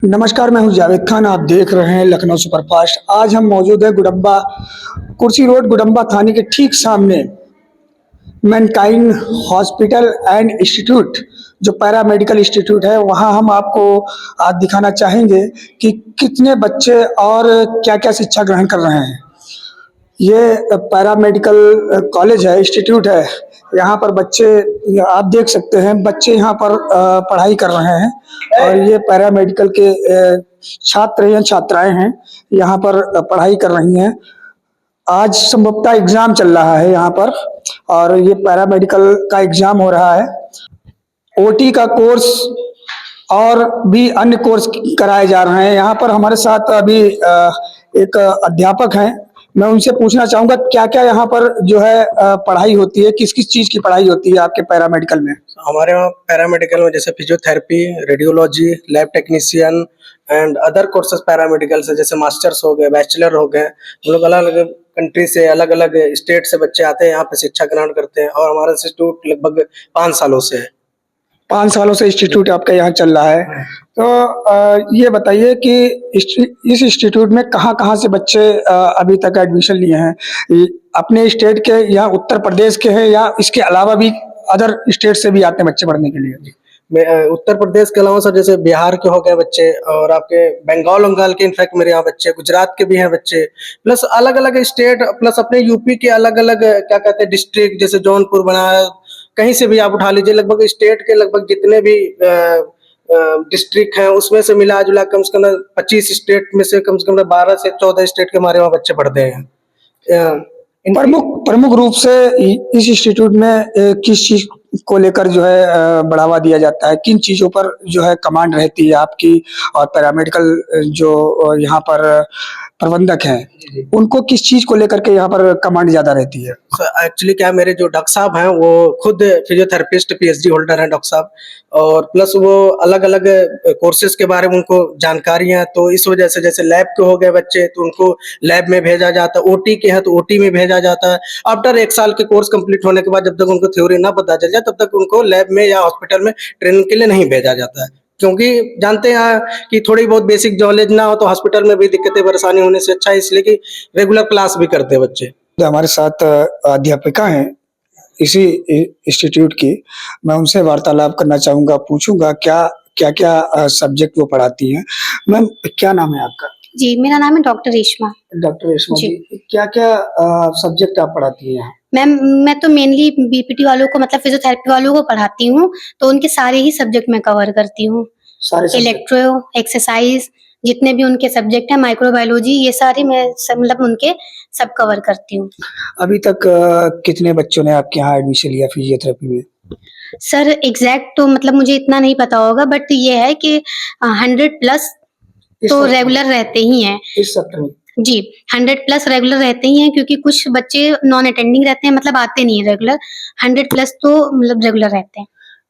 नमस्कार, मैं हूं जावेद खान। आप देख रहे हैं लखनऊ सुपरफास्ट। आज हम मौजूद है गुडम्बा कुर्सी रोड, गुडम्बा थाने के ठीक सामने मैनकाइंड हॉस्पिटल एंड इंस्टीट्यूट, जो पैरा मेडिकल इंस्टीट्यूट है, वहां हम आपको आज दिखाना चाहेंगे कि कितने बच्चे और क्या क्या शिक्षा ग्रहण कर रहे हैं। ये पैरा मेडिकल कॉलेज है, इंस्टीट्यूट है। यहाँ पर बच्चे, आप देख सकते हैं, बच्चे यहाँ पर पढ़ाई कर रहे हैं और ये पैरा मेडिकल के छात्र या छात्राएं हैं, यहाँ पर पढ़ाई कर रही हैं। आज संभवतः एग्जाम चल रहा है यहाँ पर और ये पैरा मेडिकल का एग्जाम हो रहा है। ओटी का कोर्स और भी अन्य कोर्स कराए जा रहे हैं। यहाँ पर हमारे साथ अभी एक अध्यापक हैं। मैं उनसे पूछना चाहूंगा क्या क्या यहाँ पर जो है पढ़ाई होती है, किस किस चीज की पढ़ाई होती है आपके पैरामेडिकल में। हमारे वहाँ पैरामेडिकल में जैसे physiotherapy, radiology, lab technician and other courses paramedical से, जैसे मास्टर्स हो गए, बैचलर हो गए। हम लोग अलग अलग कंट्री से, अलग अलग स्टेट से बच्चे आते हैं, यहाँ पे शिक्षा ग्रहण करते हैं। और हमारा इंस्टीट्यूट लगभग 5 सालों से है। 5 सालों से इंस्टीट्यूट आपका यहाँ चल रहा है। तो ये बताइए कि इस इंस्टीट्यूट में कहाँ कहाँ से बच्चे अभी तक एडमिशन लिए हैं? अपने स्टेट के या उत्तर प्रदेश के हैं या इसके अलावा भी अदर स्टेट से भी आते हैं बच्चे पढ़ने के लिए? उत्तर प्रदेश के अलावा सर जैसे बिहार के हो गए बच्चे, और आपके बंगाल के, इनफैक्ट मेरे यहाँ बच्चे, गुजरात के भी हैं बच्चे, प्लस अलग अलग स्टेट, प्लस अपने यूपी के अलग अलग क्या कहते हैं डिस्ट्रिक्ट, जैसे जौनपुर बना है, कहीं से भी आप उठा लीजिए। लगभग स्टेट के लगभग जितने भी डिस्ट्रिक्ट हैं उसमें से मिला जुला कम से कम 25 स्टेट में से कम 12 से 14 स्टेट के हमारे वहाँ बच्चे पढ़ते हैं। प्रमुख रूप से इस इंस्टीट्यूट में किस चीज को लेकर जो है बढ़ावा दिया जाता है? किन चीजों पर जो है कमांड रहती है आपकी? और पैरामेडिकल जो यहाँ पर प्रबंधक हैं, उनको किस चीज को लेकर के यहाँ पर कमांड ज्यादा रहती है? एक्चुअली क्या, मेरे जो डॉक्टर साहब हैं वो खुद फिजियोथेरेपिस्ट पीएचडी होल्डर हैं डॉक्टर साहब, और प्लस वो अलग अलग कोर्सेज के बारे में उनको जानकारी है। तो इस वजह से जैसे लैब के हो गए बच्चे तो उनको लैब में भेजा जाता है, ओटी के हैं तो ओटी में भेजा जाता है। आफ्टर 1 साल के कोर्स कंप्लीट होने के बाद जब तक उनको थ्योरी ना पता चल जाए तब तक उनको लैब में या हॉस्पिटल में ट्रेनिंग के लिए नहीं भेजा जाता है, क्योंकि जानते हैं कि थोड़ी बहुत बेसिक नॉलेज ना हो तो हॉस्पिटल में भी दिक्कतें परेशानी होने से अच्छा है, इसलिए कि रेगुलर क्लास भी करते हैं बच्चे। हमारे साथ अध्यापिका हैं इसी इंस्टीट्यूट की, मैं उनसे वार्तालाप करना चाहूंगा, पूछूंगा क्या क्या क्या सब्जेक्ट वो पढ़ाती हैं। मैम, क्या नाम है आपका? जी, मेरा नाम है डॉक्टर रेशमा। डॉक्टर रेशमा जी, क्या क्या सब्जेक्ट आप पढ़ाती हैं? मैम, मैं तो मेनली बीपीटी वालों को, मतलब फिजियोथेरेपी वालों को पढ़ाती हूँ, तो उनके सारे ही सब्जेक्ट मैं कवर करती हूँ। इलेक्ट्रो, एक्सरसाइज, जितने भी उनके सब्जेक्ट हैं, माइक्रोबायोलॉजी, ये सारे मैं मतलब उनके सब कवर करती हूँ। अभी तक कितने बच्चों ने आपके यहाँ एडमिशन लिया फिजियोथेरेपी में? सर एग्जैक्ट तो मतलब मुझे इतना नहीं पता होगा, बट ये है कि 100+ तो रेगुलर रहते ही हैं इस सत्र में। जी, 100+ रेगुलर रहते ही हैं, क्योंकि कुछ बच्चे नॉन अटेंडिंग रहते हैं, मतलब आते नहीं है रेगुलर। 100+ तो मतलब रेगुलर रहते हैं।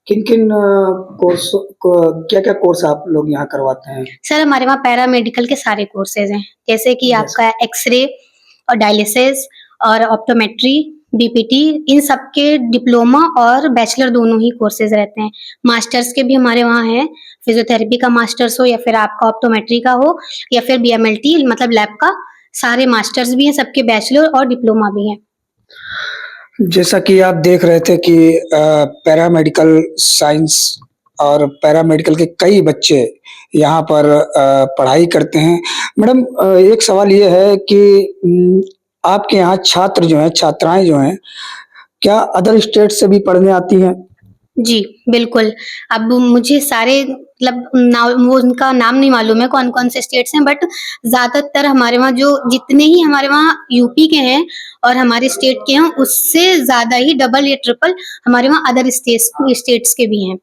किन किन कोर्स को, क्या क्या कोर्स आप लोग यहाँ करवाते हैं? सर हमारे वहाँ पैरामेडिकल के सारे कोर्सेज हैं, जैसे कि आपका एक्सरे और डायलिसिस और ऑप्टोमेट्री, बीपीटी, इन सब के डिप्लोमा और बैचलर दोनों ही कोर्सेज रहते हैं। मास्टर्स के भी हमारे वहाँ हैं, फिजियोथेरेपी का मास्टर्स हो या फिर आपका ऑप्टोमेट्री का हो या फिर बीएमएलटी मतलब लैब का, सारे मास्टर्स भी हैं, सबके बैचलर और डिप्लोमा भी हैं। जैसा कि आप देख रहे थे कि पैरामेडिकल साइंस और पैरामेडिकल के कई बच्चे यहाँ पर पढ़ाई करते हैं। मैडम, एक सवाल ये है कि आपके यहाँ छात्र जो हैं, छात्राएं जो हैं, क्या अदर स्टेट से भी पढ़ने आती हैं? जी, बिल्कुल। अब मुझे सारे मतलब वो उनका नाम नहीं मालूम है कौन-कौन से स्टेट्स हैं, बट ज़्यादातर हमारे वहाँ जो जितने ही हमारे वहाँ यूपी के हैं और हमारे स्टेट के हैं, उससे ज़्यादा ही डबल या ट्रिपल हमारे वहाँ अदर स्टेट्स के भी हैं।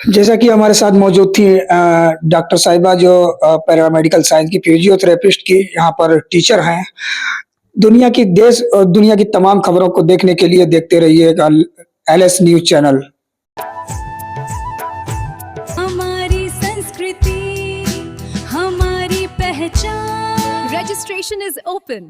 जैसा कि हमारे साथ मौजूद थी डॉक्टर साहिबा, जो पैरामेडिकल साइंस की फिजियोथेरेपिस्ट की यहाँ पर टीचर हैं। दुनिया की, देश और दुनिया की तमाम खबरों को देखने के लिए देखते रहिएगा LS न्यूज़ चैनल। हमारी संस्कृति, हमारी पहचान। Registration is open.